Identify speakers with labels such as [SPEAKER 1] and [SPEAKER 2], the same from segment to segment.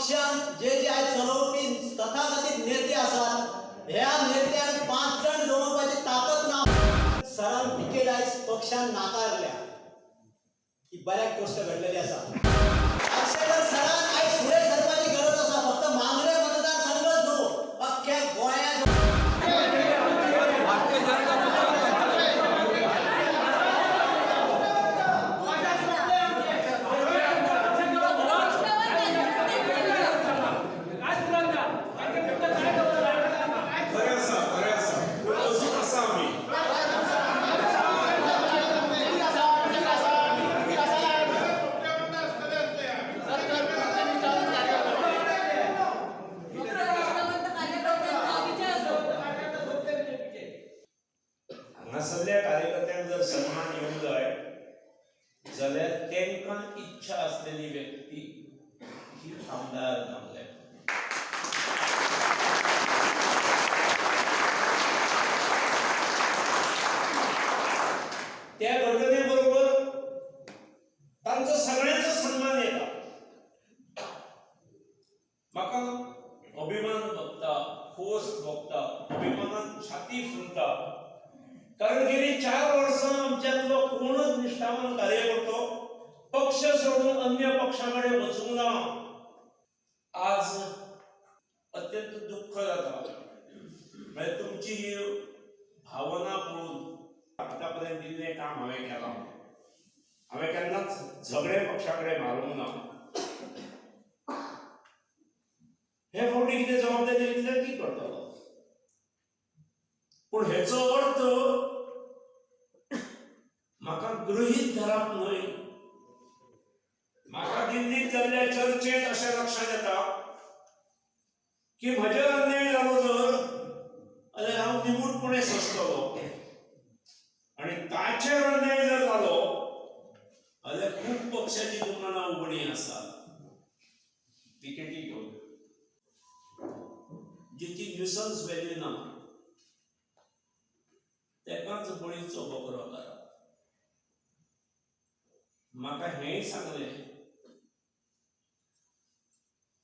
[SPEAKER 1] पक्षान जे जे आयज चलोवपी तथाकथित नेते आसात ह्या नेत्यांक 5 जण जमोवपाची ताकद ना। सरान तिकेट आयज पक्षान नाकारल्या ही बऱ्याच गोष्ट घडलेली आसा। अशें जर सरान आयज फुडें सरपाची गरज आसा फक्त मांद्रे मतदारसंघच न्हू अख्ख्या गोंयांत
[SPEAKER 2] हांगासरल्या कार्यकर्त्यांक जर सन्मान येवंक जाय जाल्यार तांकां इच्छा असलेली व्यक्ती ही आमदार जावंक जाय। त्या घटने बरोबर तांचो सगळ्यांचो सन्मान येता। म्हाका अभिमान भोगता, खोस भोगता, अभिमानान छाती फुलता, कारण गेली 4 वर्सां आमच्यातलो कोणच निश्ठावान कार्यकर्तो पक्ष सोडून अन्य पक्षाकडे वचूंक ना। आज अत्यंत दुःख जाता, म्हणजे तुमची ही भावना पळोवन आतापर्यंत दिल्लें काम हांवें केलां। हांवें केन्नाच झगडे पक्षाकडे मारूंक ना। हे फावटी कितें जबाबदारी दितले ती करतलो, पूण हेचो अर्थ म्हाका गृहीत धरप न्हय। म्हाका दिल्लीत जाल्ल्या चर्चेत अशें लक्षात येता की म्हजेर अन्याय जालो जर जाल्यार हांव निमूटपणे सोंसतलो, आनी ताचेर अन्याय जर जालो जाल्यार खूब पक्षाची दुकानां उगडीं आसात तिकेटी घेवन, जिची न्यूसन्स व्हॅल्यू ना तेकाच बळीचो बोकरो करप। म्हाका हेंय सांगलें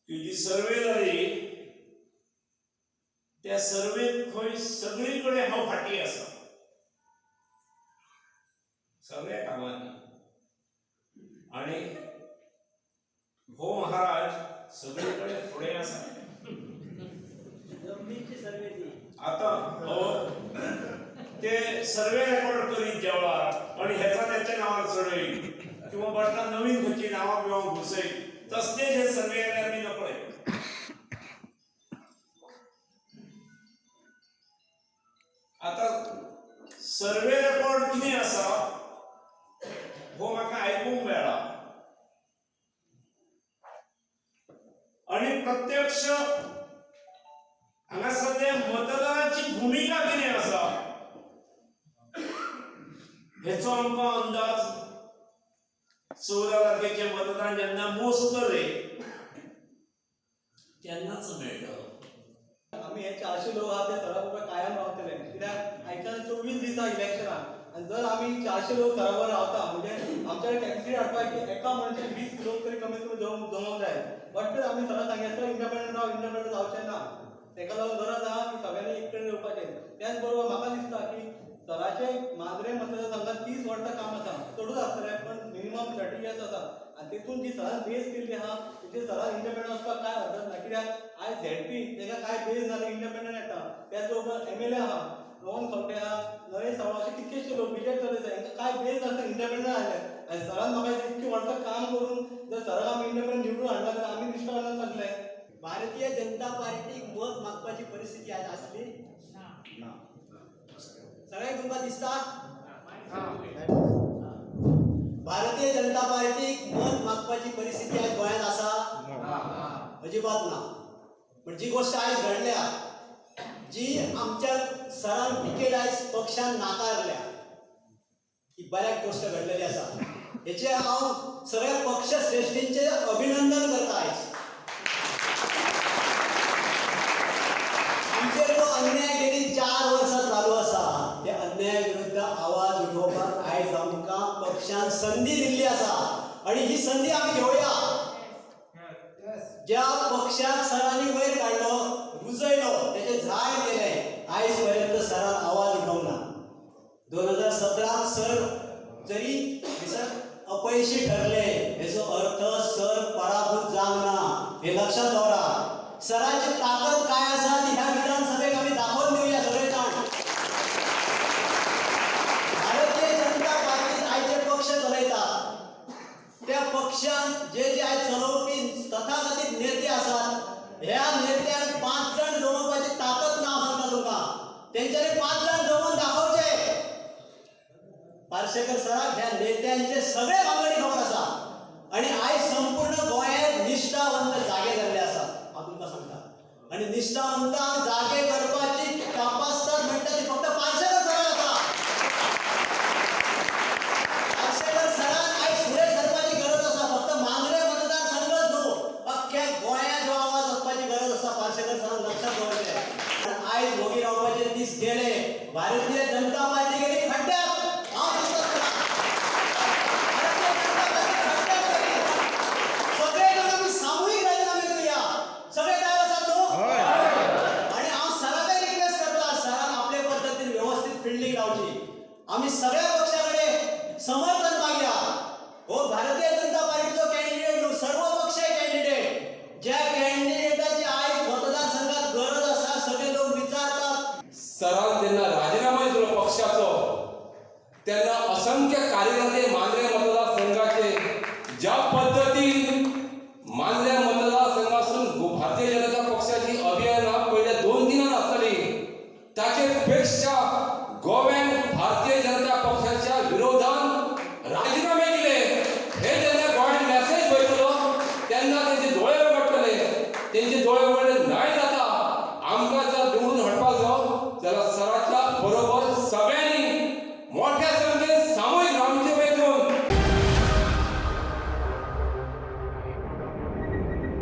[SPEAKER 2] की जी सर्वे जाली त्या सर्वेत खंय सगळीकडे हांव फाटी आसा, सगळ्या कामांनी, आनी हो महाराज सगळीकडे फुडें आसा। आता हो ते सर्वे रेकॉर्ड करीत जेवळार आनी हेचा तेंच्या नांवार चडयत किंवा बसता नवीन खंयची नांवां बिवां घुसयत तसले जे सर्वे केल्यार आमी नकळे। आता सर्वे रेकॉर्ड कितें आसा हो म्हाका आयकूंक मेळ्ळा, आनी प्रत्यक्ष हांगासरल्या मतदाराची भुमिका कितें आसा हेचो आमकां अंदाज 14 तारखेचे मतदान जेन्ना मोजतले तेन्नाच मेळटलो।
[SPEAKER 1] आम्ही हे 400 लोक आहात ते सरासरी कायम रावतले, कित्याक आयच्या 24 दिसा इलेक्शनाक आनी जर आमी 400 लोक सराबर रावता म्हणजे आमच्या कॅपॅसिटी हाडपाक एका मनशान 20 लोक तरी कमीत कमी जमोवंक जाय। बट आमी सगळ्यांक सांगितलं इंडिपेंडंट जावचें ना, तेका लागून गरज आहा की सगळ्यांनी एकटेन येवपाचें। त्याच बरोबर म्हाका दिसता की सराचें मांद्रे मतदारसंघात 30 वर्सां काम आसा, चडूच आसतलें पण मिनिमम 30 इयर्स आसा, आनी तेतून जी सरान बेस केल्ली आहा तेचेर सरान इंडिपेंडंट वचपाक काय हरकत ना, कित्याक आयज झेडपी तेका काय बेस ना इंडिपेंडंट येता। त्याच बरोबर MLA आहा, रोहन खंवटे आहा, नरेश सावळो अशे कितकेशे लोक बीजेपी चलयता, हांकां काय बेस नासता इंडिपेंडंट आयले। आनी सरान म्हाका इतकी वर्सां काम करून जर सराक आमी इंडिपेंडंट निवडून हाडला जाल्यार आमी निश्काळान लागले। भारतीय जनता पार्टीक मत मागपाची परिस्थिती आज असली ना, सगळ्यांक तुमकां दिसता भारतीय जनता पार्टीक मत मागपाची परिस्थिती आज गोंयांत आसा? अजिबात ना। पण जी गोष्ट आयज घडल्या, जी आमच्या सरान तिकेट आयज पक्षान नाकारल्या ही बऱ्याच गोष्ट घडलेली आसा। हेचे हांव सगळ्या पक्ष श्रेष्ठींचे अभिनंदन करता। आयज आमचेर जो अन्याय गेली 4 वर्सां चालू आसा त्या अन्याया विरुद्ध आवाज उठोवपाक आयज आमकां पक्षान संधी दिल्ली आसा, आणि ही संधी आमी घेवया।
[SPEAKER 3] ज्या पक्षाक सरांनी वयर काढलो रुजयलो त्याचे झाड केले आयज पर्यंत सरान आवाज उठवना 2017 सर जरी अपयशी ठरले याचो अर्थ सर पराभूत जावना हे लक्षात दवरा सराची ताकद काय आसा ती ह्या विधानसभेक आम्ही दाखवून देऊया सगळे जाण भारतीय जनता पार्टी आयचे पक्ष चलयता त्या पक्षान जे आज चलोवपी तथाकथित नेते आसात ह्या नेत्यांक 5 जण जमोवपाची ताकद ना सांगता तुमकां तेंच्यांनी 5 जण जमोवन दाखोवचे पार्सेकर सराक ह्या नेत्यांचे सगळे वांगडी खबर आसा आणि आयज संपूर्ण गोंयांत निश्ठावंत जागे जाल्ले आसा हांव तुमकां सांगता आणि निश्ठावंतांक जागे करपाची तपासतात म्हणटा ती फक्त पार्सेकर सराक आसा पार्सेकर सरान आयज फुडें सरपाची गरज आसा फक्त मांद्रे मतदारसंघच न्हू अख्ख्या गोंयांत जो आवाज वचपाची गरज आसा पार्सेकर सरान लक्षात दवरचें आयज भोगी रावपाचे दीस गेले भारतीय जनता पार्टी गेली खड्ड्यात आम्ही सगळ्या पक्षाकडे समर्थन मागया हो भारतीय जनता पार्टीचो कॅन्डिडेट न्हू सर्व पक्षीय कॅन्डिडेट ज्या कॅन्डिडेटाची आयज मतदारसंघात गरज आसा सगळे लोक विचारतात
[SPEAKER 4] सरान जेन्ना राजीनामा दिलो पक्षाचो तेन्ना असंख्य कार्यकर्ते मांद्रे मतदारसंघाचे ज्या पद्धतीन मांद्रे मतदारसंघासून भारतीय जनता पक्षाची अभियानां पयल्या 2 दिनां आसतली ताचे पेक्षा गोव्या